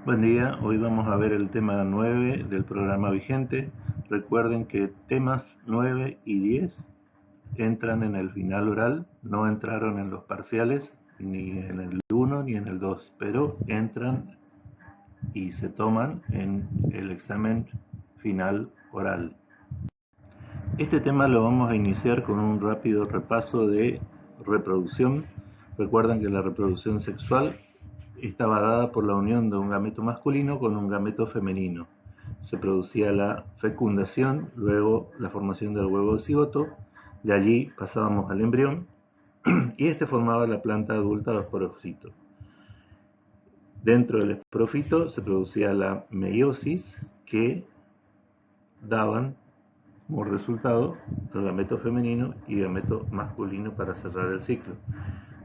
Buen día, hoy vamos a ver el tema 9 del programa vigente. Recuerden que temas 9 y 10 entran en el final oral, no entraron en los parciales, ni en el 1 ni en el 2, pero entran y se toman en el examen final oral. Este tema lo vamos a iniciar con un rápido repaso de reproducción. Recuerden que la reproducción sexual estaba dada por la unión de un gameto masculino con un gameto femenino. Se producía la fecundación, luego la formación del huevo de cigoto, de allí pasábamos al embrión y este formaba la planta adulta o esporofito. Dentro del esporofito se producía la meiosis, que daban como resultado el gameto femenino y gameto masculino para cerrar el ciclo.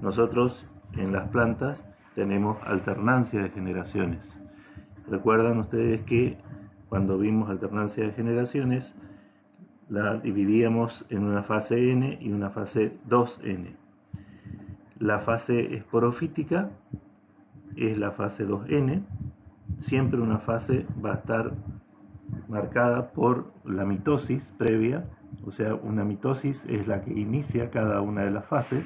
Nosotros en las plantas tenemos alternancia de generaciones. Recuerdan ustedes que cuando vimos alternancia de generaciones la dividíamos en una fase N y una fase 2N. La fase esporofítica es la fase 2N. Siempre una fase va a estar marcada por la mitosis previa, o sea, una mitosis es la que inicia cada una de las fases.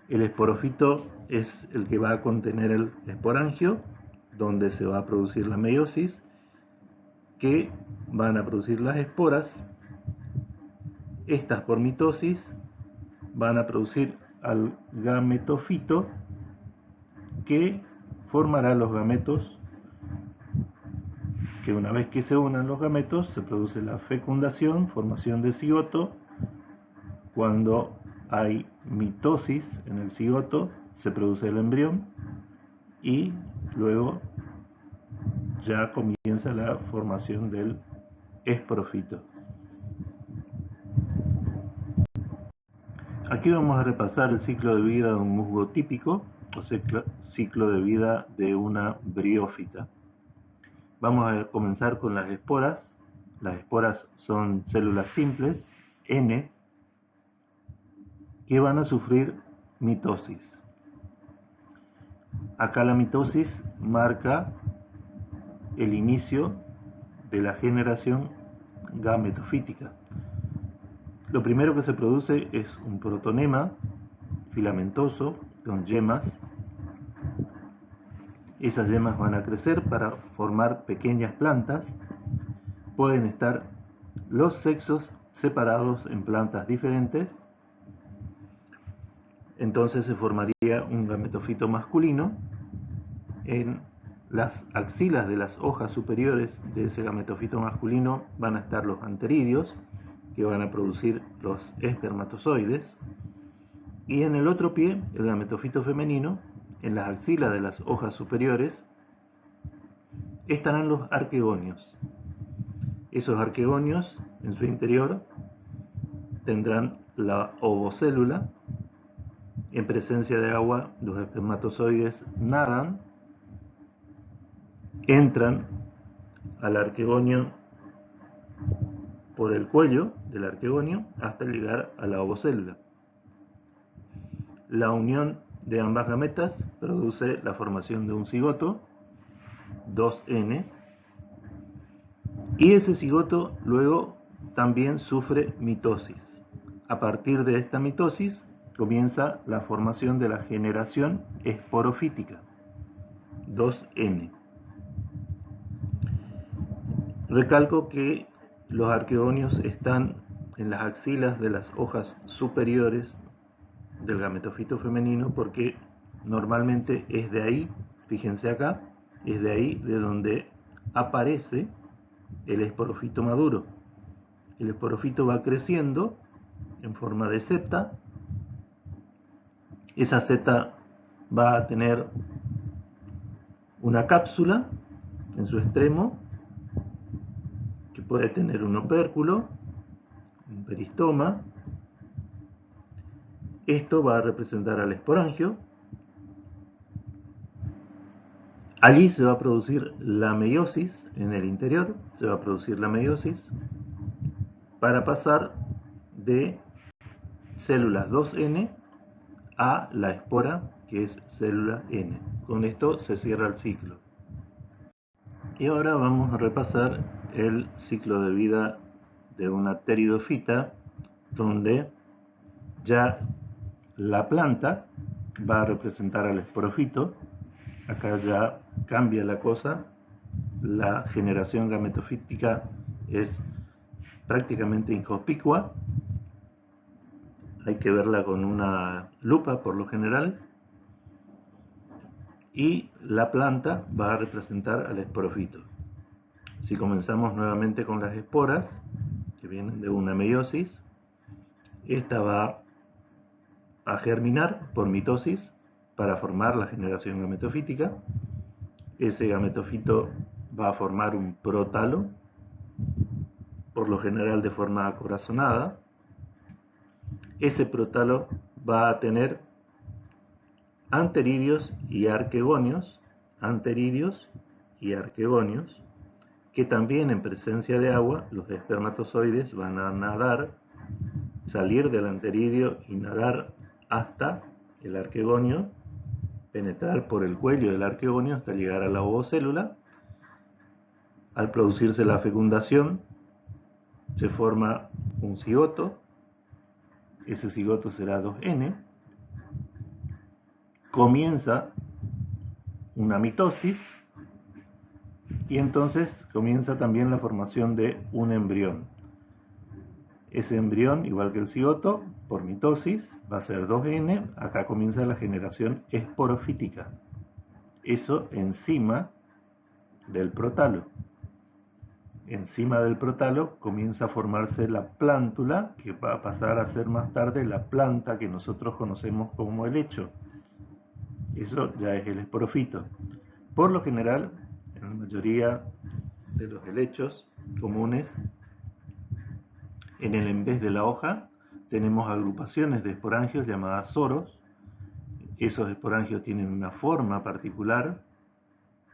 El esporofito es el que va a contener el esporangio, donde se va a producir la meiosis, que van a producir las esporas. Estas por mitosis van a producir al gametofito, que formará los gametos, que una vez que se unan los gametos se produce la fecundación, formación de cigoto. Cuando hay mitosis en el cigoto se produce el embrión y luego ya comienza la formación del esporofito. Aquí vamos a repasar el ciclo de vida de un musgo típico, o ciclo de vida de una briófita. Vamos a comenzar con las esporas. Las esporas son células simples, N, que van a sufrir mitosis. Acá la mitosis marca el inicio de la generación gametofítica. Lo primero que se produce es un protonema filamentoso con yemas. Esas yemas van a crecer para formar pequeñas plantas. Pueden estar los sexos separados en plantas diferentes. Entonces se formaría un gametofito masculino. En las axilas de las hojas superiores de ese gametofito masculino van a estar los anteridios, que van a producir los espermatozoides, y en el otro pie, el gametofito femenino, en las axilas de las hojas superiores, estarán los arquegonios. Esos arquegonios, en su interior, tendrán la ovocélula. En presencia de agua, los espermatozoides nadan, entran al arquegonio por el cuello del arquegonio hasta llegar a la ovocélula. La unión de ambas gametas produce la formación de un cigoto, 2N, y ese cigoto luego también sufre mitosis. A partir de esta mitosis comienza la formación de la generación esporofítica, 2N. Recalco que los arquegonios están en las axilas de las hojas superiores del gametofito femenino porque normalmente es de ahí, fíjense acá, es de ahí de donde aparece el esporofito maduro. El esporofito va creciendo en forma de seta. Esa seta va a tener una cápsula en su extremo que puede tener un opérculo, un peristoma. Esto va a representar al esporangio. Allí se va a producir la meiosis, en el interior se va a producir la meiosis para pasar de células 2N a la espora, que es célula N. Con esto se cierra el ciclo. Y ahora vamos a repasar el ciclo de vida de una pteridofita, donde ya la planta va a representar al esporofito. Acá ya cambia la cosa, la generación gametofítica es prácticamente inconspicua, hay que verla con una lupa por lo general, y la planta va a representar al esporofito. Si comenzamos nuevamente con las esporas, que vienen de una meiosis, esta va a germinar por mitosis para formar la generación gametofítica. Ese gametofito va a formar un prótalo, por lo general de forma acorazonada. Ese prótalo va a tener anteridios y arquegonios, que también en presencia de agua los espermatozoides van a nadar, salir del anteridio y nadar hasta el arquegonio, penetrar por el cuello del arquegonio hasta llegar a la ovocélula. Al producirse la fecundación, se forma un cigoto, ese cigoto será 2N, comienza una mitosis y entonces comienza también la formación de un embrión. Ese embrión, igual que el cigoto, por mitosis va a ser 2N, acá comienza la generación esporofítica. Eso encima del prótalo. Encima del prótalo comienza a formarse la plántula, que va a pasar a ser más tarde la planta que nosotros conocemos como helecho. Eso ya es el esporofito. Por lo general, en la mayoría de los helechos comunes, en vez de la hoja, tenemos agrupaciones de esporangios llamadas soros. Esos esporangios tienen una forma particular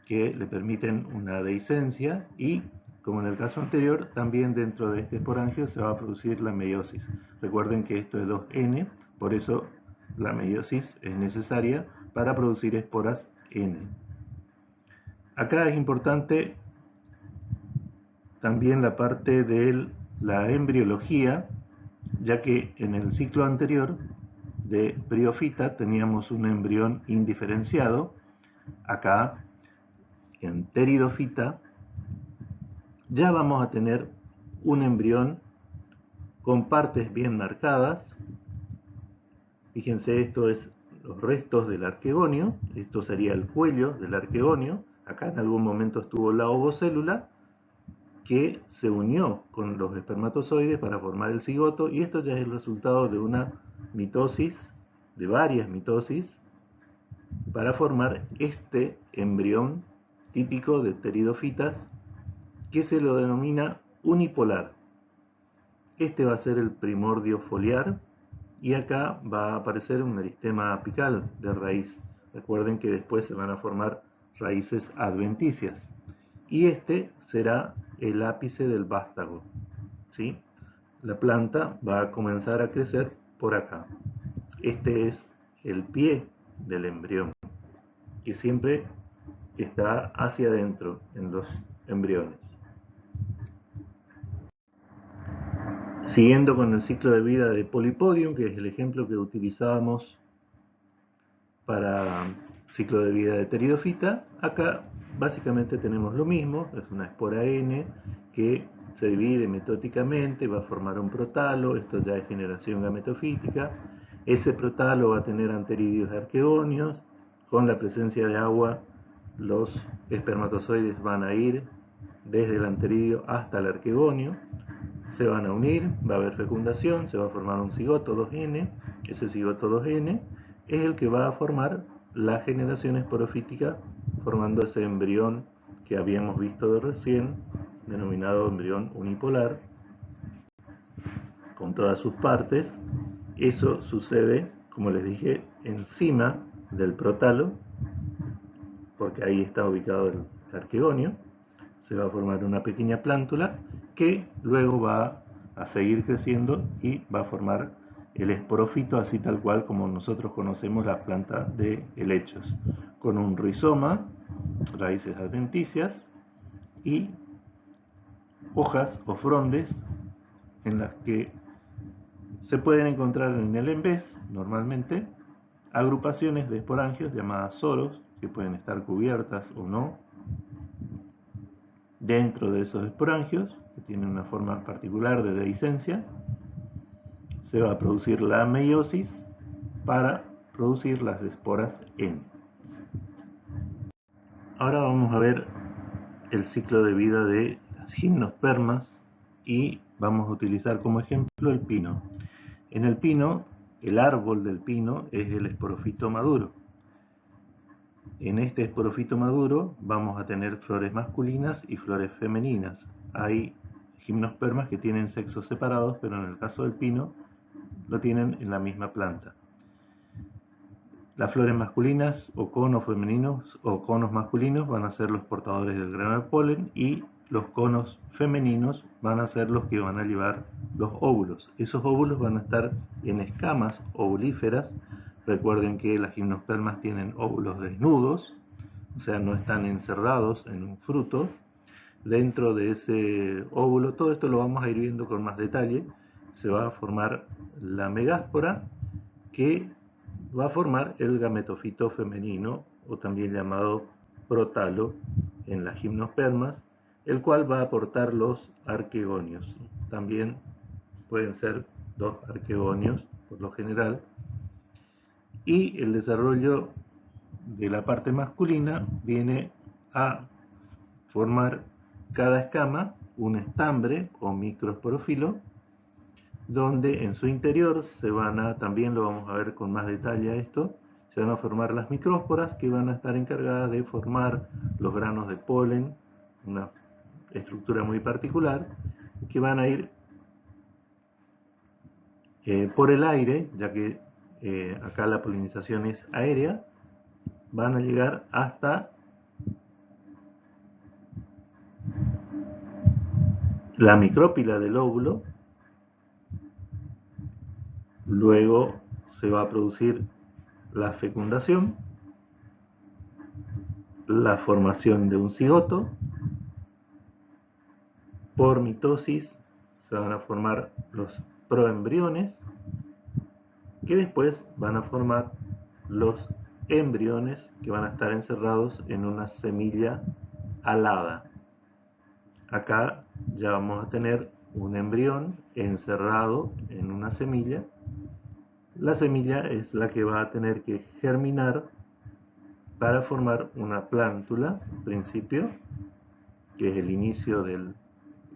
que le permiten una dehiscencia y, como en el caso anterior, también dentro de este esporangio se va a producir la meiosis. Recuerden que esto es 2N, por eso la meiosis es necesaria para producir esporas N. Acá es importante también la parte de la embriología, ya que en el ciclo anterior de briofita teníamos un embrión indiferenciado. Acá en pteridofita ya vamos a tener un embrión con partes bien marcadas. Fíjense, esto es los restos del arquegonio, esto sería el cuello del arquegonio. Acá en algún momento estuvo la ovocélula que se unió con los espermatozoides para formar el cigoto, y esto ya es el resultado de una mitosis, de varias mitosis, para formar este embrión típico de pteridofitas, que se lo denomina unipolar. Este va a ser el primordio foliar, y acá va a aparecer un meristema apical de raíz. Recuerden que después se van a formar raíces adventicias, y este será el ápice del vástago, ¿sí? La planta va a comenzar a crecer por acá. Este es el pie del embrión, que siempre está hacia adentro en los embriones. Siguiendo con el ciclo de vida de Polypodium, que es el ejemplo que utilizábamos para ciclo de vida de pteridofita, acá básicamente tenemos lo mismo, es una espora N que se divide metóticamente, va a formar un protalo, esto ya es generación gametofítica. Ese protalo va a tener anteridios y arqueonios, con la presencia de agua los espermatozoides van a ir desde el anteridio hasta el arquegonio, se van a unir, va a haber fecundación, se va a formar un cigoto 2N, ese cigoto 2N es el que va a formar la generación esporofítica, formando ese embrión que habíamos visto de recién, denominado embrión unipolar, con todas sus partes. Eso sucede, como les dije, encima del prótalo, porque ahí está ubicado el arquegonio. Se va a formar una pequeña plántula que luego va a seguir creciendo y va a formar el esporófito así tal cual como nosotros conocemos la planta de helechos, con un rizoma, raíces adventicias y hojas o frondes en las que se pueden encontrar en el envés, normalmente, agrupaciones de esporangios llamadas soros, que pueden estar cubiertas o no. Dentro de esos esporangios, que tienen una forma particular de dehiscencia, se va a producir la meiosis para producir las esporas N. Ahora vamos a ver el ciclo de vida de las gimnospermas y vamos a utilizar como ejemplo el pino. En el pino, el árbol del pino es el esporófito maduro. En este esporófito maduro vamos a tener flores masculinas y flores femeninas. Hay gimnospermas que tienen sexos separados, pero en el caso del pino lo tienen en la misma planta. Las flores masculinas o conos femeninos o conos masculinos van a ser los portadores del grano de polen y los conos femeninos van a ser los que van a llevar los óvulos. Esos óvulos van a estar en escamas ovulíferas. Recuerden que las gimnospermas tienen óvulos desnudos, o sea, no están encerrados en un fruto. Dentro de ese óvulo, todo esto lo vamos a ir viendo con más detalle, se va a formar la megáspora, que va a formar el gametofito femenino, o también llamado protalo en las gimnospermas, el cual va a aportar los arquegonios. También pueden ser 2 arquegonios por lo general. Y el desarrollo de la parte masculina viene a formar cada escama un estambre o microesporófilo, donde en su interior se van a, también lo vamos a ver con más detalle a esto, se van a formar las micrósporas que van a estar encargadas de formar los granos de polen, una estructura muy particular, que van a ir por el aire, ya que acá la polinización es aérea, van a llegar hasta la micrópila del óvulo. Luego se va a producir la fecundación, la formación de un cigoto. Por mitosis se van a formar los proembriones, que después van a formar los embriones, que van a estar encerrados en una semilla alada. Acá ya vamos a tener un embrión encerrado en una semilla. La semilla es la que va a tener que germinar para formar una plántula, en principio, que es el inicio del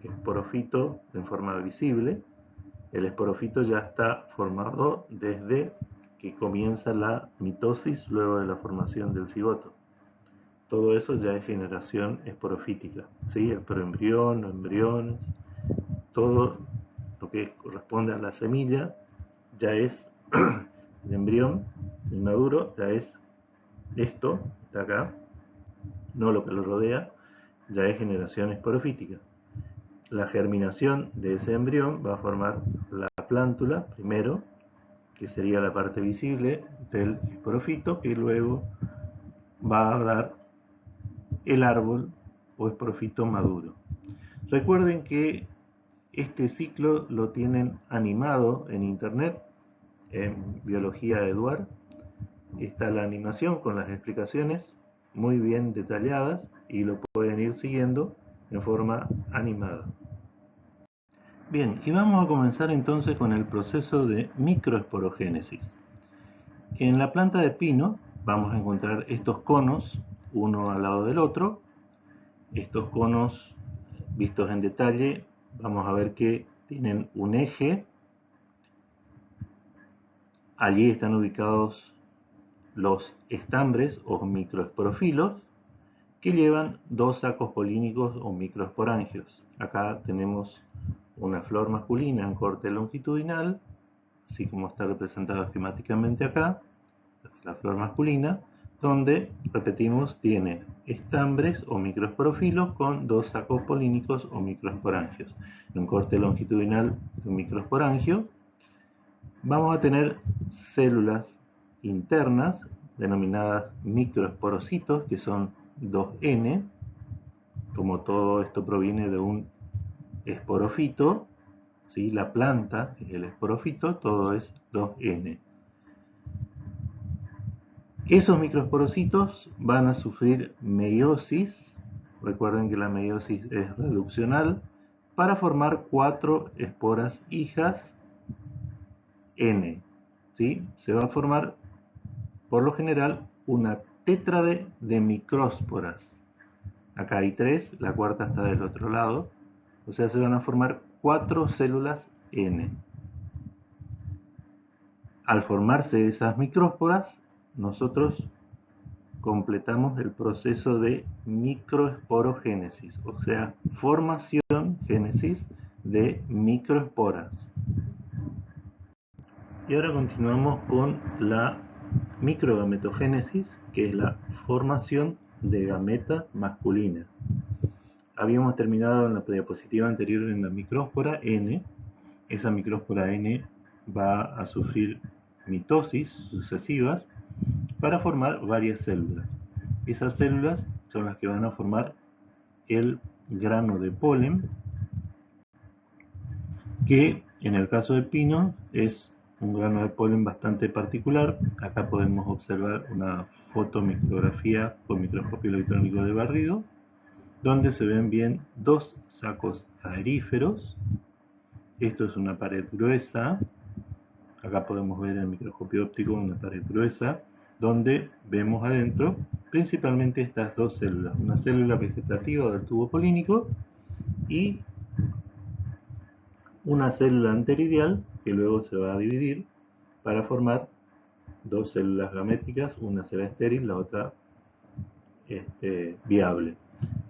esporófito en forma visible. El esporófito ya está formado desde que comienza la mitosis, luego de la formación del cigoto. Todo eso ya es generación esporofítica, ¿sí? El proembrión, los embriones, todo lo que corresponde a la semilla ya es el embrión inmaduro, ya es esto de acá, no lo que lo rodea, ya es generación esporofítica. La germinación de ese embrión va a formar la plántula primero, que sería la parte visible del esporófito, y luego va a dar el árbol o esporófito maduro. Recuerden que este ciclo lo tienen animado en internet, en Biología Eduard. Está la animación con las explicaciones muy bien detalladas y lo pueden ir siguiendo en forma animada. Bien, y vamos a comenzar entonces con el proceso de microesporogénesis. En la planta de pino vamos a encontrar estos conos, uno al lado del otro. Estos conos, vistos en detalle, vamos a ver que tienen un eje. Allí están ubicados los estambres o microesporófilos, que llevan 2 sacos polínicos o microesporangios. Acá tenemos una flor masculina en corte longitudinal, así como está representada esquemáticamente acá, la flor masculina, donde, repetimos, tiene estambres o microesporófilos con 2 sacos polínicos o microesporangios. En corte longitudinal de un microesporangio, Vamos a tener células internas denominadas microesporocitos, que son 2N. Como todo esto proviene de un esporofito, ¿sí? La planta es el esporofito, todo es 2N. Esos microesporocitos van a sufrir meiosis. Recuerden que la meiosis es reduccional, para formar 4 esporas hijas N. ¿Sí? Se va a formar, por lo general, una tétrade de micrósporas. Acá hay 3, la cuarta está del otro lado. O sea, se van a formar 4 células N. Al formarse esas micrósporas, nosotros completamos el proceso de microesporogénesis, o sea, formación, génesis de microesporas. Y ahora continuamos con la microgametogénesis, que es la formación de gameta masculina. Habíamos terminado en la diapositiva anterior en la micróspora N. Esa micróspora N va a sufrir mitosis sucesivas para formar varias células. Esas células son las que van a formar el grano de polen, que en el caso de pino es un grano de polen bastante particular. Acá podemos observar una fotomicrografía con microscopio electrónico de barrido, donde se ven bien dos sacos aeríferos. Esto es una pared gruesa. Acá podemos ver en el microscopio óptico una pared gruesa, donde vemos adentro principalmente estas dos células, una célula vegetativa del tubo polínico y una célula anteridial que luego se va a dividir para formar dos células gaméticas, una será estéril, la otra viable.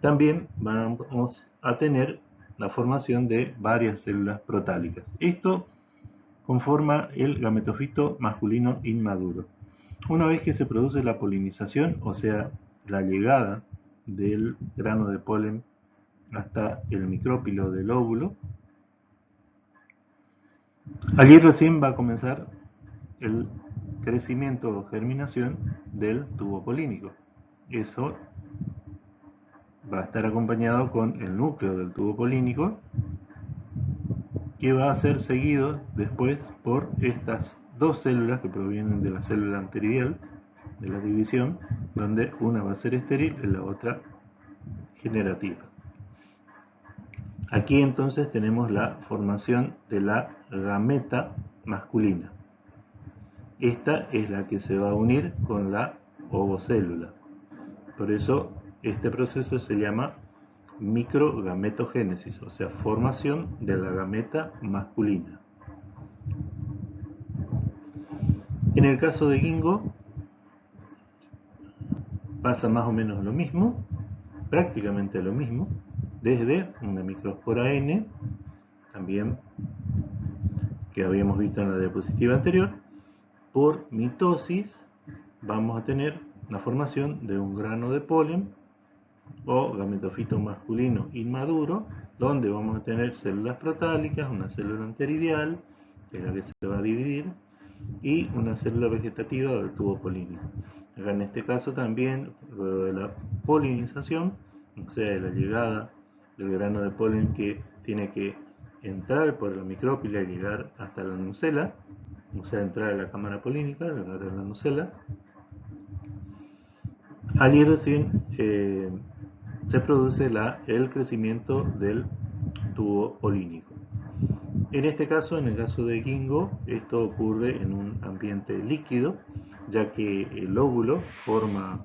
También vamos a tener la formación de varias células protálicas. Esto conforma el gametofito masculino inmaduro. Una vez que se produce la polinización, o sea, la llegada del grano de polen hasta el micrópilo del óvulo, allí recién va a comenzar el crecimiento o germinación del tubo polínico. Eso va a estar acompañado con el núcleo del tubo polínico, que va a ser seguido después por estas dos células que provienen de la célula anterior de la división, donde una va a ser estéril y la otra generativa. Aquí entonces tenemos la formación de la gameta masculina. Esta es la que se va a unir con la ovocélula. Por eso este proceso se llama microgametogénesis, o sea, formación de la gameta masculina. En el caso de Ginkgo pasa más o menos lo mismo, prácticamente lo mismo, desde una microespora N, también que habíamos visto en la diapositiva anterior. Por mitosis vamos a tener la formación de un grano de polen o gametofito masculino inmaduro, donde vamos a tener células protálicas, una célula anteridial, que es la que se va a dividir, y una célula vegetativa del tubo polínico. Acá en este caso también, luego de la polinización, o sea, de la llegada del grano de polen que tiene que entrar por la micrópila y llegar hasta la nucela, o sea, entrar a la cámara polínica, llegar a la nucela. Allí recién se produce el crecimiento del tubo polínico. En este caso, en el caso de Ginkgo, esto ocurre en un ambiente líquido, ya que el óvulo forma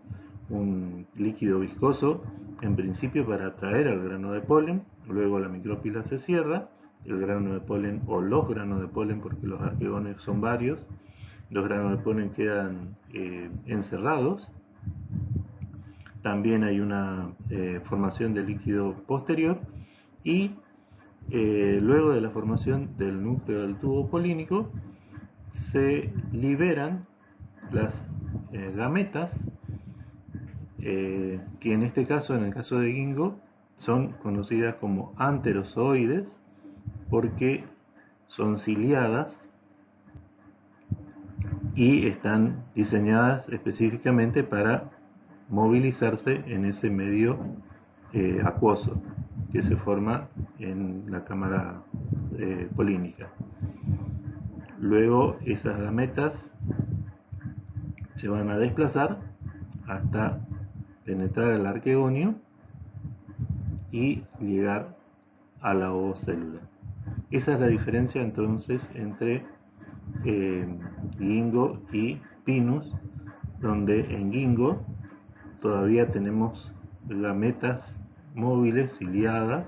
un líquido viscoso, en principio para atraer al grano de polen, luego la micrópila se cierra, el grano de polen o los granos de polen, porque los arqueones son varios, los granos de polen quedan encerrados. También hay una formación de líquido posterior y luego de la formación del núcleo del tubo polínico se liberan las gametas, que en este caso, en el caso de Ginkgo, son conocidas como anterozoides porque son ciliadas y están diseñadas específicamente para movilizarse en ese medio acuoso que se forma en la cámara polínica. Luego esas gametas se van a desplazar hasta penetrar el arquegonio y llegar a la ovocélula. Esa es la diferencia entonces entre Ginkgo y Pinus, donde en Ginkgo todavía tenemos gametas móviles ciliadas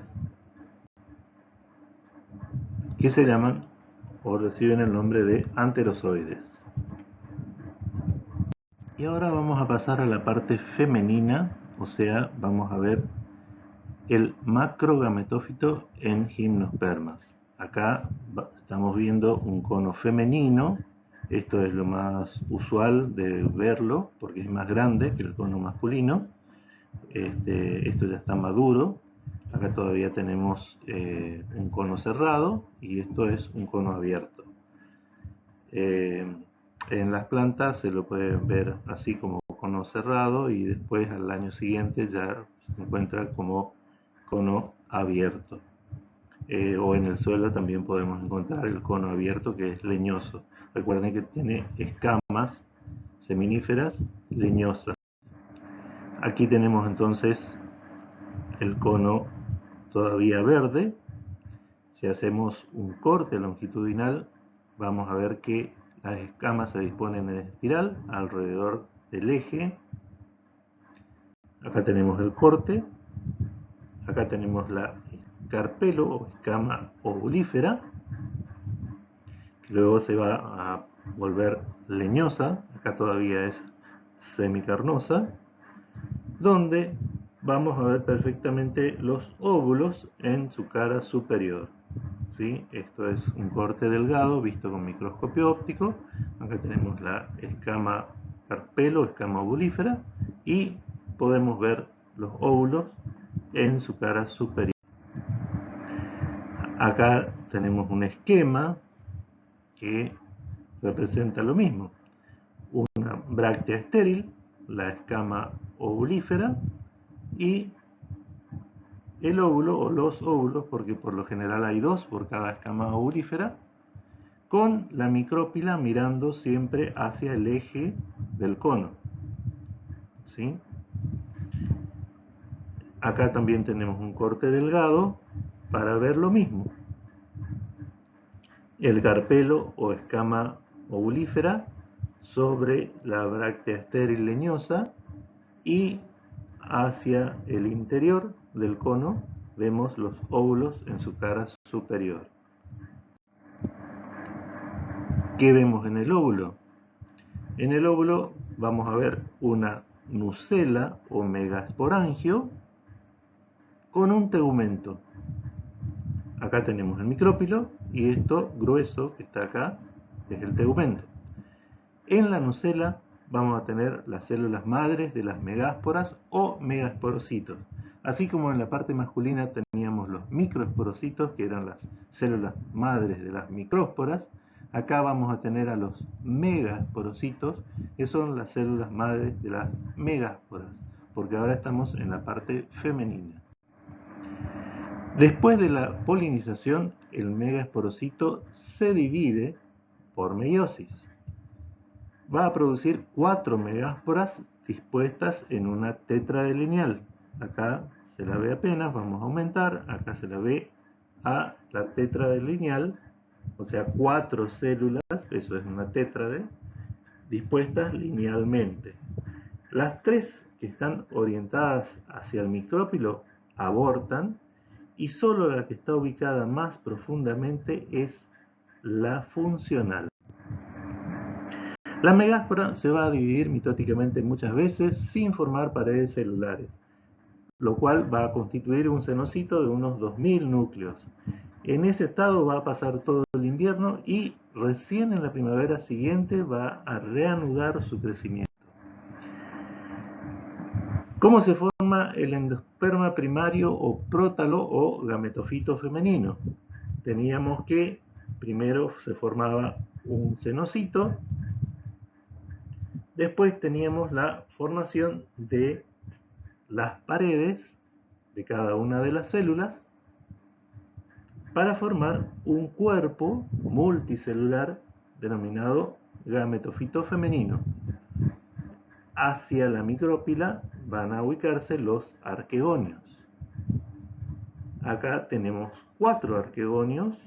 que se llaman o reciben el nombre de anterozoides. Y ahora vamos a pasar a la parte femenina, o sea, vamos a ver el macrogametófito en gimnospermas. Acá estamos viendo un cono femenino. Esto es lo más usual de verlo porque es más grande que el cono masculino. Esto ya está maduro. Acá todavía tenemos un cono cerrado y esto es un cono abierto. En las plantas se lo puede ver así como cono cerrado y después al año siguiente ya se encuentra como cono abierto. O en el suelo también podemos encontrar el cono abierto, que es leñoso. Recuerden que tiene escamas seminíferas leñosas. Aquí tenemos entonces el cono todavía verde. Si hacemos un corte longitudinal, vamos a ver que las escamas se disponen en espiral alrededor del eje. Acá tenemos el corte. Acá tenemos la carpelo o escama ovulífera, que luego se va a volver leñosa. Acá todavía es semicarnosa, donde vamos a ver perfectamente los óvulos en su cara superior. ¿Sí? Esto es un corte delgado visto con microscopio óptico. Acá tenemos la escama carpelo, escama ovulífera, y podemos ver los óvulos en su cara superior. Acá tenemos un esquema que representa lo mismo. Una bráctea estéril, la escama ovulífera y el óvulo o los óvulos, porque por lo general hay dos por cada escama ovulífera, con la micrópila mirando siempre hacia el eje del cono. ¿Sí? Acá también tenemos un corte delgado para ver lo mismo. El carpelo o escama ovulífera sobre la bráctea estéril leñosa, y hacia el interior del cono vemos los óvulos en su cara superior. ¿Qué vemos en el óvulo? En el óvulo vamos a ver una nucela o megasporangio con un tegumento. Acá tenemos el micrópilo y esto grueso que está acá es el tegumento. En la nucela vamos a tener las células madres de las megásporas o megasporocitos. Así como en la parte masculina teníamos los microesporocitos, que eran las células madres de las micrósporas, acá vamos a tener a los megasporocitos, que son las células madres de las megásporas, porque ahora estamos en la parte femenina. Después de la polinización, el megasporocito se divide por meiosis. Va a producir 4 megásporas dispuestas en una tétrade lineal. Acá se la ve apenas, vamos a aumentar, acá se la ve a la tétrade lineal, o sea 4 células, eso es una tétrade, dispuestas linealmente. Las 3 que están orientadas hacia el micrópilo abortan, y solo la que está ubicada más profundamente es la funcional. La megáspora se va a dividir mitóticamente muchas veces sin formar paredes celulares, lo cual va a constituir un cenocito de unos 2000 núcleos. En ese estado va a pasar todo el invierno y recién en la primavera siguiente va a reanudar su crecimiento. ¿Cómo se forma el endosperma primario o prótalo o gametofito femenino? Teníamos que primero se formaba un cenocito Después teníamos la formación de las paredes de cada una de las células para formar un cuerpo multicelular denominado gametofito femenino. Hacia la micrópila van a ubicarse los arquegonios. Acá tenemos 4 arquegonios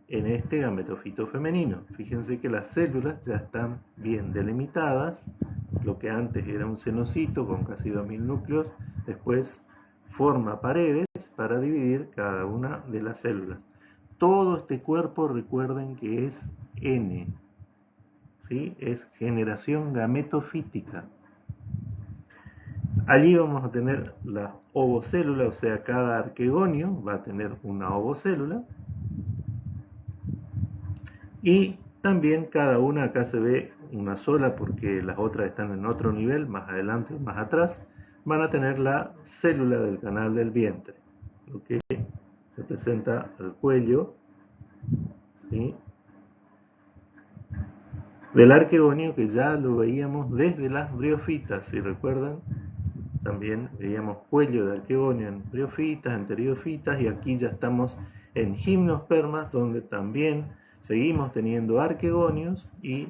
en este gametofito femenino. Fíjense que las células ya están bien delimitadas. Lo que antes era un cenocito con casi 2000 núcleos, después forma paredes para dividir cada una de las células. Todo este cuerpo, recuerden que es N, ¿sí? Es generación gametofítica. Allí vamos a tener la ovocélula, o sea, cada arquegonio va a tener una ovocélula. Y también cada una, acá se ve una sola porque las otras están en otro nivel, más adelante o más atrás, van a tener la célula del canal del vientre, lo que representa el cuello, ¿sí?, del arquegonio, que ya lo veíamos desde las briofitas. Si recuerdan, también veíamos cuello de arquegonio en briofitas, en pteridofitas, y aquí ya estamos en gimnospermas, donde también seguimos teniendo arquegonios y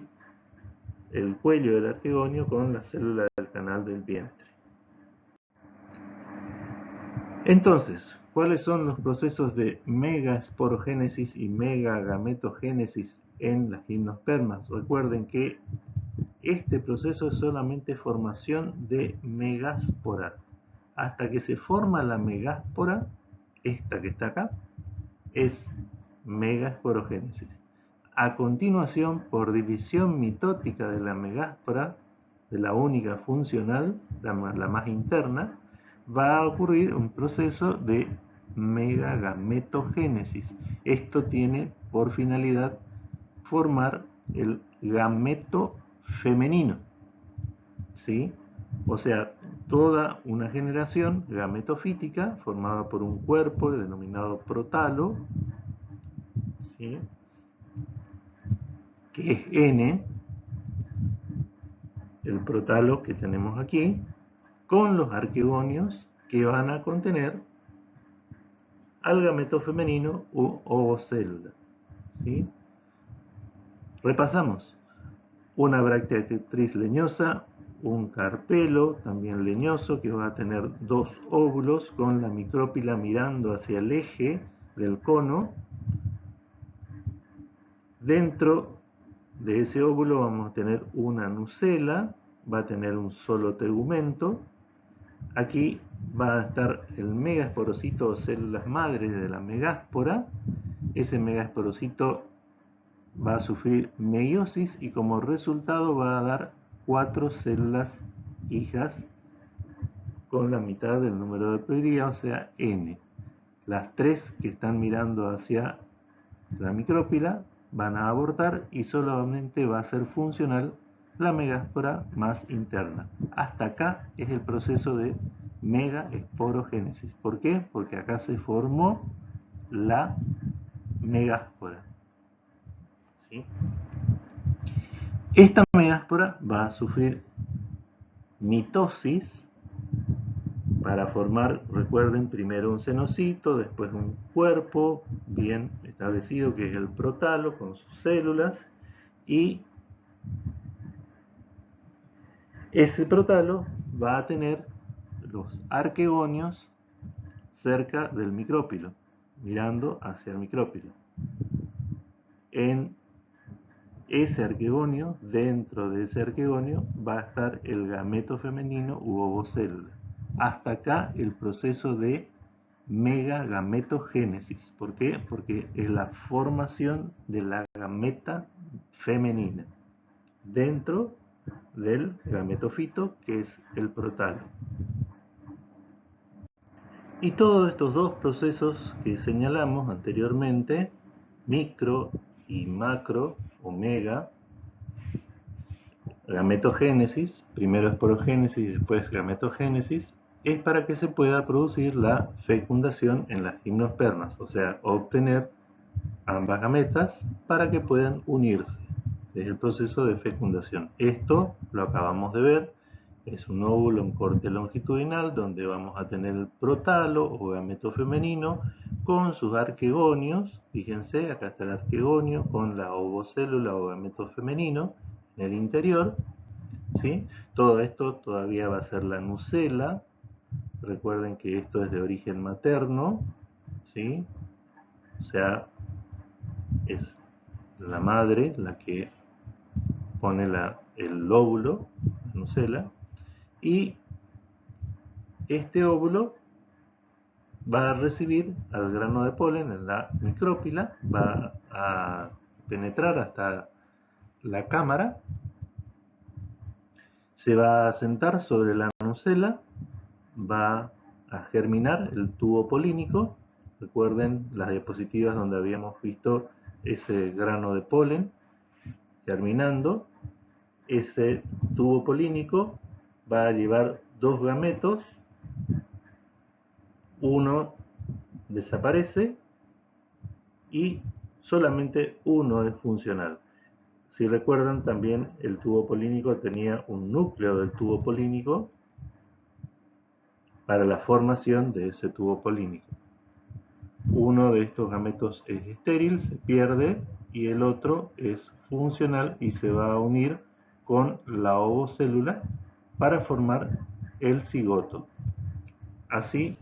el cuello del arquegonio con la célula del canal del vientre. Entonces, ¿cuáles son los procesos de megasporogénesis y megagametogénesis en las gimnospermas? Recuerden que este proceso es solamente formación de megáspora. Hasta que se forma la megáspora, esta que está acá, es megasporogénesis. A continuación, por división mitótica de la megáspora, de la única funcional, la más interna, va a ocurrir un proceso de megagametogénesis. Esto tiene por finalidad formar el gameto femenino, ¿sí? O sea, toda una generación gametofítica formada por un cuerpo denominado protalo, ¿sí?, que es N, el protalo que tenemos aquí, con los arquegonios que van a contener al gameto femenino u ovocélula, ¿sí? Repasamos: una bracteatriz leñosa, un carpelo también leñoso que va a tener 2 óvulos con la micrópila mirando hacia el eje del cono. Dentro de ese óvulo vamos a tener una nucela, va a tener un solo tegumento. Aquí va a estar el megasporocito o células madres de la megáspora. Ese megasporocito va a sufrir meiosis y como resultado va a dar 4 células hijas con la mitad del número de ploidía, o sea, N. Las 3 que están mirando hacia la micrópila van a abortar y solamente va a ser funcional la megáspora más interna. Hasta acá es el proceso de megasporogénesis. ¿Por qué? Porque acá se formó la megáspora, ¿sí? Esta megáspora va a sufrir mitosis para formar, recuerden, primero un cenocito, después un cuerpo bien establecido que es el protalo con sus células, y ese protalo va a tener los arquegonios cerca del micrópilo, mirando hacia el micrópilo. En ese arquegonio, dentro de ese arquegonio, va a estar el gameto femenino u ovocélula. Hasta acá el proceso de megagametogénesis. ¿Por qué? Porque es la formación de la gameta femenina dentro del gametofito, que es el protalo. Y todos estos dos procesos que señalamos anteriormente, micro y macro o mega, gametogénesis, primero esporogénesis y después gametogénesis, es para que se pueda producir la fecundación en las gimnospermas, o sea, obtener ambas gametas para que puedan unirse. es el proceso de fecundación. Esto lo acabamos de ver, es un óvulo en corte longitudinal donde vamos a tener el protalo o gameto femenino con sus arquegonios. Fíjense, acá está el arquegonio con la ovocélula o gameto femenino en el interior, ¿sí? Todo esto todavía va a ser la nucela. Recuerden que esto es de origen materno, ¿sí? O sea, es la madre la que pone el óvulo, la nucela, y este óvulo va a recibir al grano de polen en la micrópila, va a penetrar hasta la cámara, se va a sentar sobre la nucela, va a germinar el tubo polínico. Recuerden las diapositivas donde habíamos visto ese grano de polen germinando. Ese tubo polínico va a llevar dos gametos, uno desaparece y solamente uno es funcional. Si recuerdan, también el tubo polínico tenía un núcleo del tubo polínico para la formación de ese tubo polínico. Uno de estos gametos es estéril, se pierde, y el otro es funcional y se va a unir con la ovocélula para formar el cigoto. Así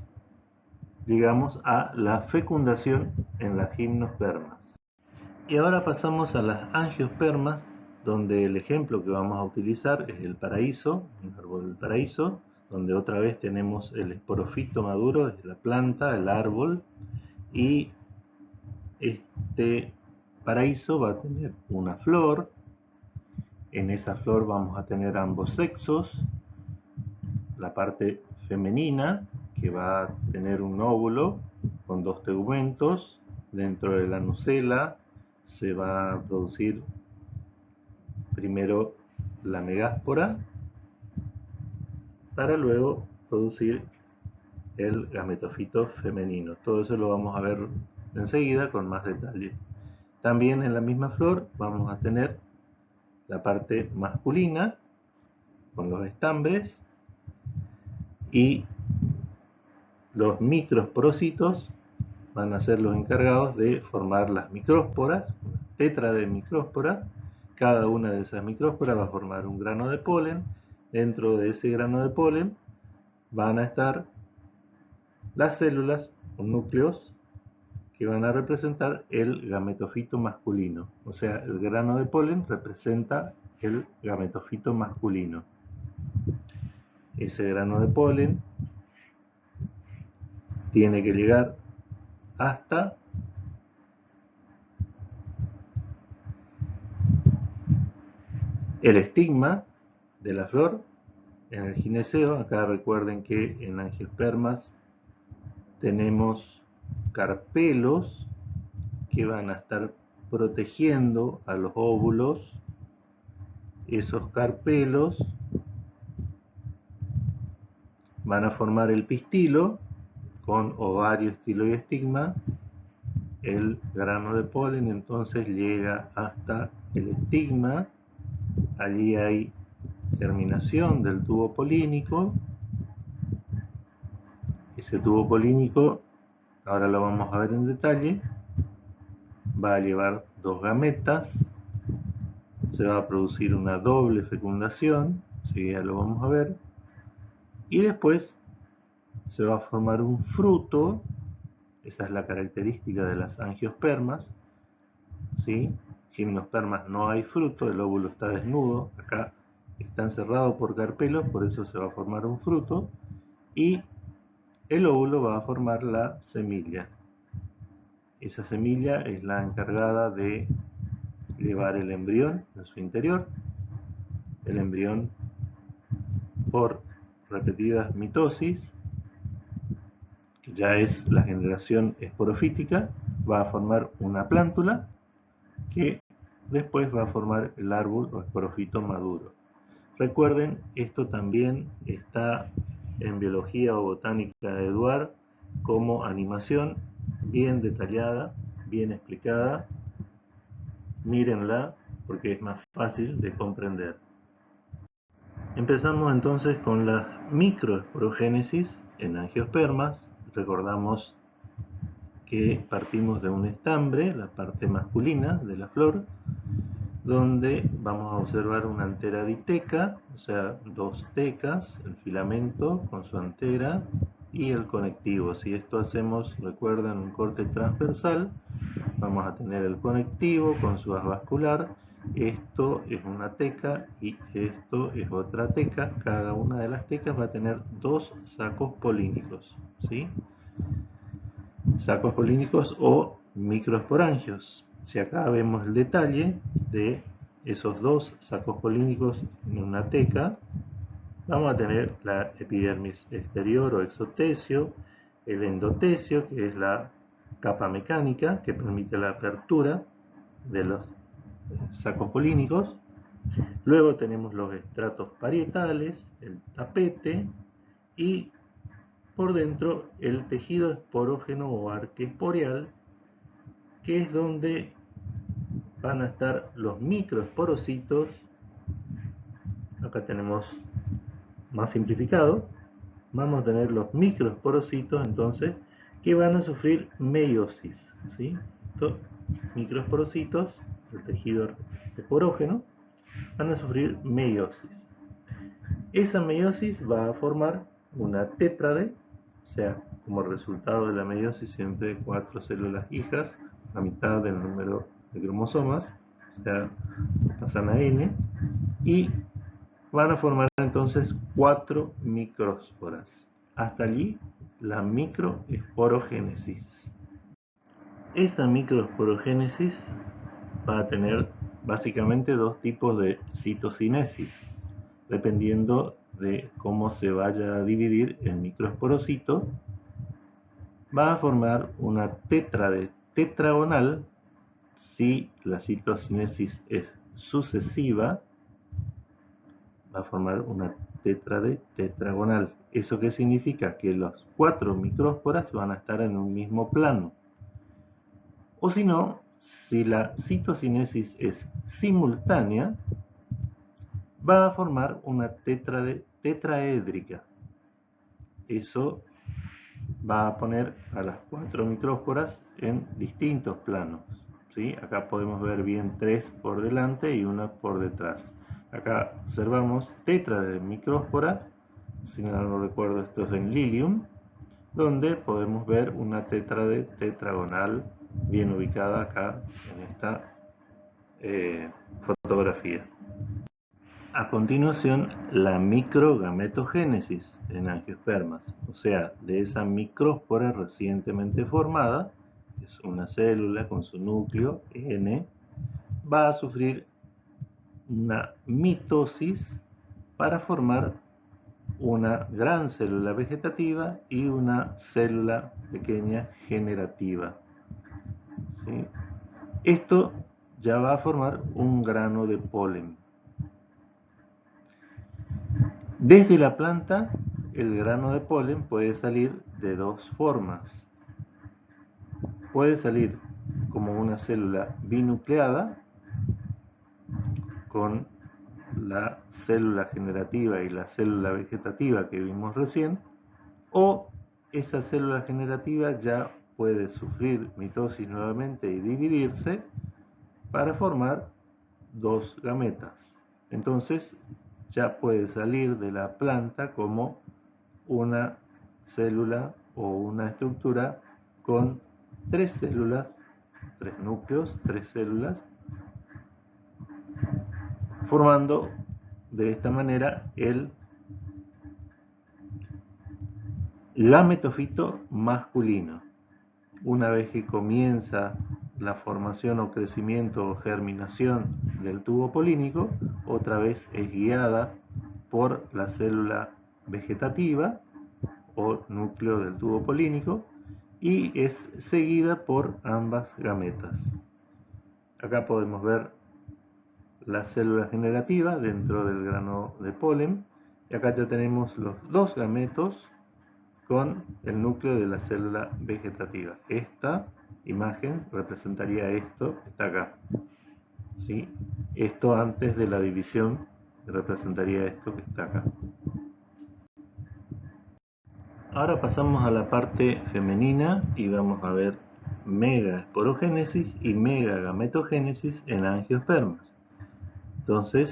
llegamos a la fecundación en las gimnospermas. Y ahora pasamos a las angiospermas, donde el ejemplo que vamos a utilizar es el paraíso, un árbol del paraíso, donde otra vez tenemos el esporofito maduro, es la planta, el árbol, y este paraíso va a tener una flor. En esa flor vamos a tener ambos sexos, la parte femenina, que va a tener un óvulo con dos tegumentos. Dentro de la nucela se va a producir primero la megáspora para luego producir el gametofito femenino. Todo eso lo vamos a ver enseguida con más detalle. También en la misma flor vamos a tener la parte masculina con los estambres y los microsporocitos van a ser los encargados de formar las micrósporas, tetra de micrósporas. Cada una de esas micrósporas va a formar un grano de polen. Dentro de ese grano de polen van a estar las células o núcleos que van a representar el gametofito masculino. O sea, el grano de polen representa el gametofito masculino. Ese grano de polen tiene que llegar hasta el estigma de la flor en el gineceo. Acá recuerden que en angiospermas tenemos carpelos que van a estar protegiendo a los óvulos. Esos carpelos van a formar el pistilo con ovario, estilo y estigma. El grano de polen entonces llega hasta el estigma. Allí hay germinación del tubo polínico. Ese tubo polínico, ahora lo vamos a ver en detalle, va a llevar dos gametas, se va a producir una doble fecundación, ¿sí? Ya lo vamos a ver, y después se va a formar un fruto. Esa es la característica de las angiospermas, ¿sí? Gimnospermas no hay fruto, el óvulo está desnudo, acá está encerrado por carpelos, por eso se va a formar un fruto, y el óvulo va a formar la semilla. Esa semilla es la encargada de llevar el embrión en su interior. El embrión, por repetidas mitosis, que ya es la generación esporofítica, va a formar una plántula que después va a formar el árbol o esporofito maduro. Recuerden, esto también está en Biología o Botánica de Eduard como animación bien detallada, bien explicada. Mírenla, porque es más fácil de comprender. Empezamos entonces con la microesporogénesis en angiospermas. Recordamos que partimos de un estambre, la parte masculina de la flor, donde vamos a observar una antera diteca, o sea, dos tecas, el filamento con su antera y el conectivo. Si esto hacemos, recuerdan, un corte transversal, vamos a tener el conectivo con su haz vascular. Esto es una teca y esto es otra teca. Cada una de las tecas va a tener dos sacos polínicos, ¿sí? Sacos polínicos o microesporangios. Si acá vemos el detalle de esos dos sacos polínicos en una teca, vamos a tener la epidermis exterior o exotecio, el endotecio, que es la capa mecánica que permite la apertura de los sacos polínicos. Luego tenemos los estratos parietales, el tapete y por dentro el tejido esporógeno o arquesporeal, que es donde van a estar los microesporocitos. Acá tenemos más simplificado. Vamos a tener los microesporocitos entonces que van a sufrir meiosis, ¿sí? Estos microesporocitos del tejido esporógeno van a sufrir meiosis. Esa meiosis va a formar una tétrade, o sea, como resultado de la meiosis siempre 4 células hijas, la mitad del número de cromosomas, o sea, pasan a N, y van a formar entonces 4 microesporas. Hasta allí la microesporogénesis. Esa microesporogénesis va a tener básicamente dos tipos de citocinesis, dependiendo de cómo se vaya a dividir el microesporocito. Va a formar una tétrade tetragonal si la citocinesis es sucesiva. Va a formar una tétrade tetragonal. ¿Eso qué significa? Que los 4 microesporas van a estar en un mismo plano. O si no, si la citocinesis es simultánea, va a formar una tétrade tetraédrica. Eso va a poner a las 4 microesporas en distintos planos, ¿sí? Acá podemos ver bien 3 por delante y una por detrás. Acá observamos tétrade de microesporas, si no lo recuerdo esto es en Lilium, donde podemos ver una tétrade tetragonal bien ubicada acá en esta fotografía. A continuación, la microgametogénesis en angiospermas, o sea, de esa microspora recientemente formada, es una célula con su núcleo N, va a sufrir una mitosis para formar una gran célula vegetativa y una célula pequeña generativa, ¿sí? Esto ya va a formar un grano de polen. Desde la planta, el grano de polen puede salir de dos formas. Puede salir como una célula binucleada, con la célula generativa y la célula vegetativa que vimos recién, o esa célula generativa ya puede sufrir mitosis nuevamente y dividirse para formar dos gametas. Entonces ya puede salir de la planta como una célula o una estructura con tres células, tres núcleos, tres células, formando de esta manera el gametofito masculino. Una vez que comienza la formación o crecimiento o germinación del tubo polínico, otra vez es guiada por la célula vegetativa o núcleo del tubo polínico y es seguida por ambas gametas. Acá podemos ver la célula generativa dentro del grano de polen y acá ya tenemos los dos gametos con el núcleo de la célula vegetativa. Esta imagen representaría esto que está acá. ¿sí? Esto antes de la división, que representaría esto que está acá. Ahora pasamos a la parte femenina y vamos a ver megasporogénesis y megagametogénesis en angiospermas. Entonces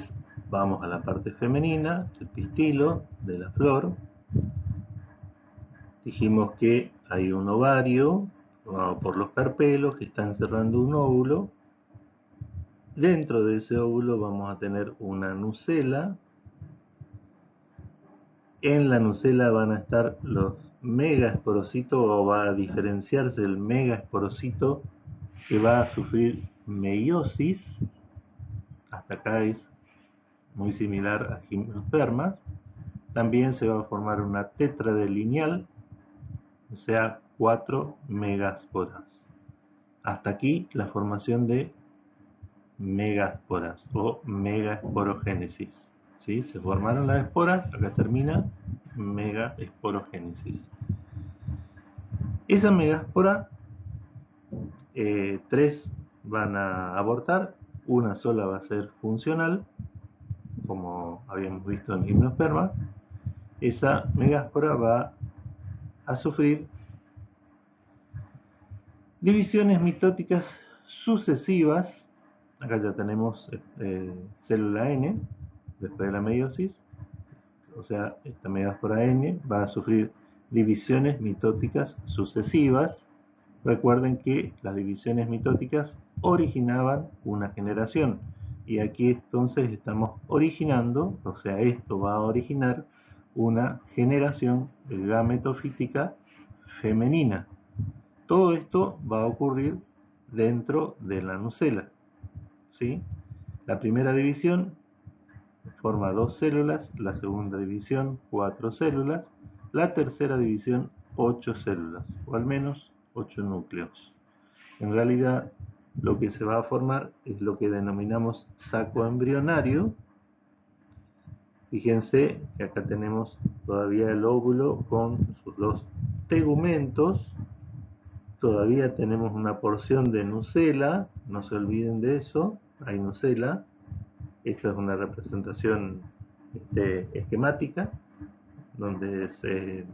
vamos a la parte femenina, el pistilo de la flor. Dijimos que hay un ovario formado por los carpelos que está encerrando un óvulo. Dentro de ese óvulo vamos a tener una nucela. En la nucela van a estar los megasporocitos, o va a diferenciarse el megasporocito que va a sufrir meiosis. Hasta acá es muy similar a gimnospermas. También se va a formar una tétrade lineal, o sea, 4 megasporas. Hasta aquí la formación de megasporas o megasporogénesis. ¿Sí? Se formaron las esporas, acá termina megasporogénesis. Esa megaspora, 3 van a abortar, una sola va a ser funcional, como habíamos visto en gimnosperma. Esa megaspora va a sufrir divisiones mitóticas sucesivas. Acá ya tenemos célula N después de la meiosis, o sea, esta megaspora N va a sufrir divisiones mitóticas sucesivas. Recuerden que las divisiones mitóticas originaban una generación, y aquí entonces estamos originando, o sea, esto va a originar una generación gametofítica femenina. Todo esto va a ocurrir dentro de la nucela, ¿sí? La primera división forma 2 células, la segunda división 4 células, la tercera división 8 células, o al menos 8 núcleos. En realidad, lo que se va a formar es lo que denominamos saco embrionario. Fíjense que acá tenemos todavía el óvulo con sus 2 tegumentos. Todavía tenemos una porción de nucela, no se olviden de eso, hay nucela. Esta es una representación esquemática, donde se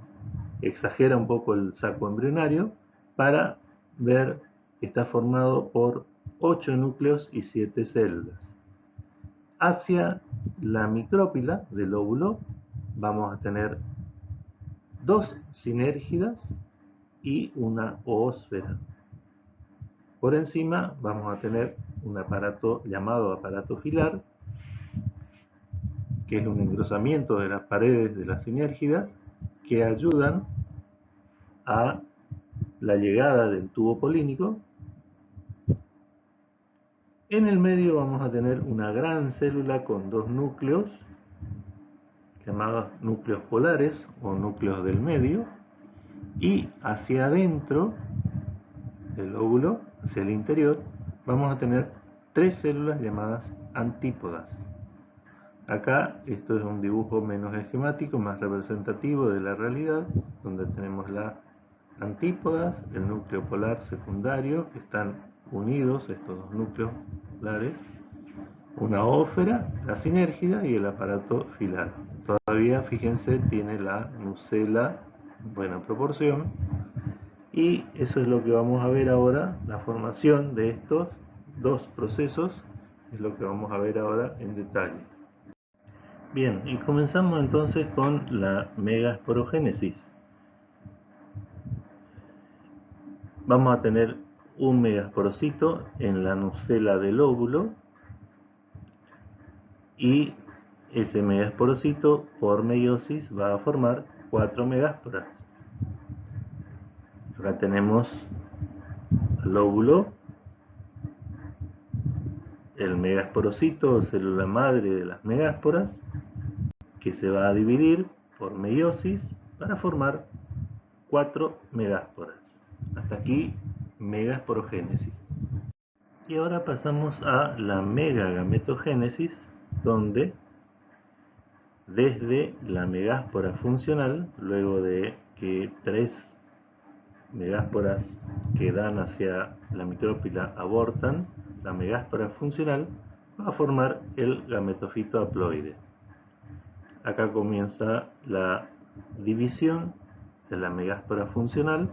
exagera un poco el saco embrionario para ver que está formado por 8 núcleos y 7 células. Hacia la micrópila del óvulo vamos a tener 2 sinérgidas y una oósfera. Por encima vamos a tener un aparato llamado aparato filar, que es un engrosamiento de las paredes de las sinérgidas que ayudan a la llegada del tubo polínico. En el medio vamos a tener una gran célula con 2 núcleos, llamados núcleos polares o núcleos del medio, y hacia adentro del óvulo, hacia el interior, vamos a tener 3 células llamadas antípodas. Acá esto es un dibujo menos esquemático, más representativo de la realidad, donde tenemos las antípodas, el núcleo polar secundario, que están unidos estos 2 núcleos polares, una ósfera, la sinérgida y el aparato filar. Todavía, fíjense, tiene la nucela en buena proporción, y eso es lo que vamos a ver ahora, la formación de estos 2 procesos, es lo que vamos a ver ahora en detalle. Bien, y comenzamos entonces con la megasporogénesis. Vamos a tener un megasporocito en la nucela del óvulo, y ese megasporocito por meiosis va a formar 4 megásporas. Acá tenemos al óvulo, el megasporocito o célula madre de las megásporas, que se va a dividir por meiosis para formar 4 megásporas. Hasta aquí megasporogénesis. Y ahora pasamos a la megagametogénesis, donde desde la megáspora funcional, luego de que 3 megásporas que dan hacia la micrópila abortan, la megáspora funcional va a formar el gametofito haploide. Acá comienza la división de la megáspora funcional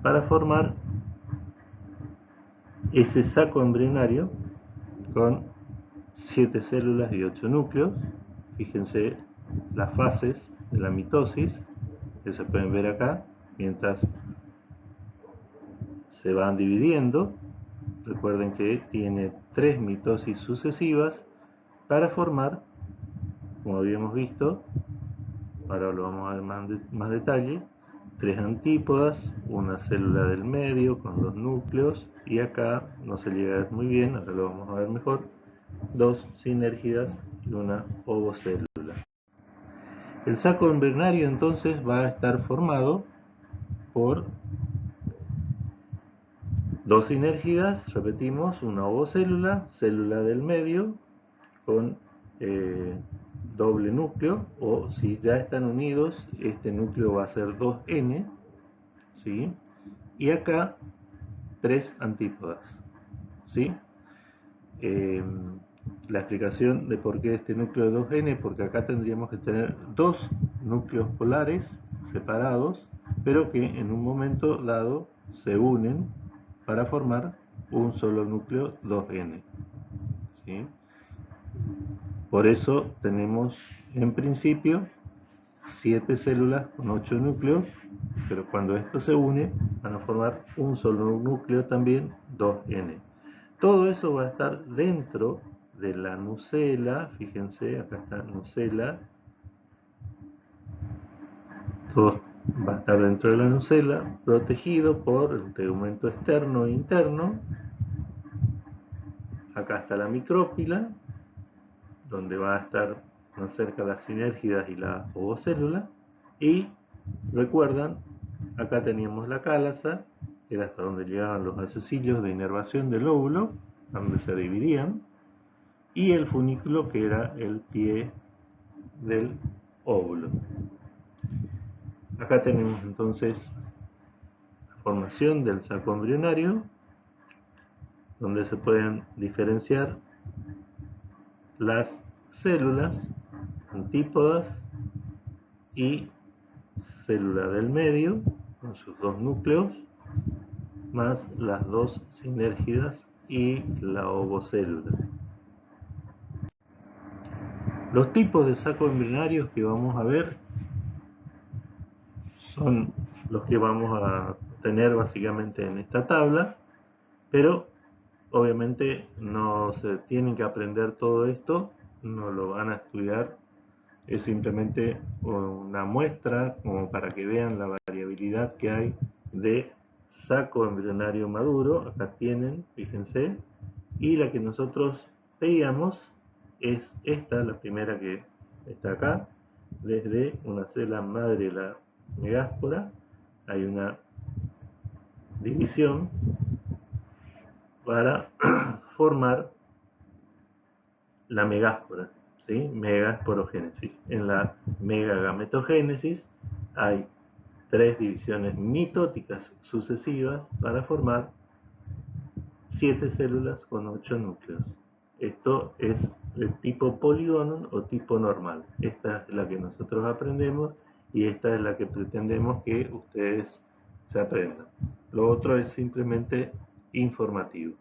para formar ese saco embrionario con 7 células y 8 núcleos. Fíjense las fases de la mitosis que se pueden ver acá mientras se van dividiendo. Recuerden que tiene 3 mitosis sucesivas para formar, como habíamos visto, ahora lo vamos a ver más detalle, 3 antípodas, una célula del medio con 2 núcleos, y acá no se llega a ver muy bien, ahora lo vamos a ver mejor, 2 sinérgidas y una ovocélula. El saco embrionario entonces va a estar formado por 2 sinérgidas, repetimos, una ovocélula, célula del medio con doble núcleo, o si ya están unidos, este núcleo va a ser 2N, ¿sí? Y acá 3 antípodas, ¿sí? La explicación de por qué este núcleo es 2N, porque acá tendríamos que tener 2 núcleos polares separados, pero que en un momento dado se unen para formar un solo núcleo 2N, ¿sí? Por eso tenemos en principio 7 células con 8 núcleos, pero cuando esto se une van a formar un solo núcleo también, 2N. Todo eso va a estar dentro de la nucela. Fíjense, acá está nucela. Todo va a estar dentro de la nucela, protegido por el tegumento externo e interno. Acá está la micrópila, donde va a estar más cerca las sinérgidas y la ovocélula. Y recuerdan, acá teníamos la cálasa, que era hasta donde llegaban los accesilios de inervación del óvulo, donde se dividían, y el funículo, que era el pie del óvulo. Acá tenemos entonces la formación del saco embrionario, donde se pueden diferenciar las células, antípodas y célula del medio, con sus 2 núcleos, más las 2 sinérgidas y la ovocélula. Los tipos de sacos embrionarios que vamos a ver son los que vamos a tener básicamente en esta tabla, pero obviamente no se tienen que aprender todo esto, no lo van a estudiar, es simplemente una muestra como para que vean la variabilidad que hay de saco embrionario maduro. Acá tienen, fíjense, y la que nosotros veíamos es esta, la primera que está acá, desde una célula madre de la megáspora, hay una división para formar la megáspora, ¿sí? Megasporogénesis. En la megagametogénesis hay 3 divisiones mitóticas sucesivas para formar 7 células con 8 núcleos. Esto es el tipo polígono o tipo normal. Esta es la que nosotros aprendemos y esta es la que pretendemos que ustedes se aprendan. Lo otro es simplemente informativo.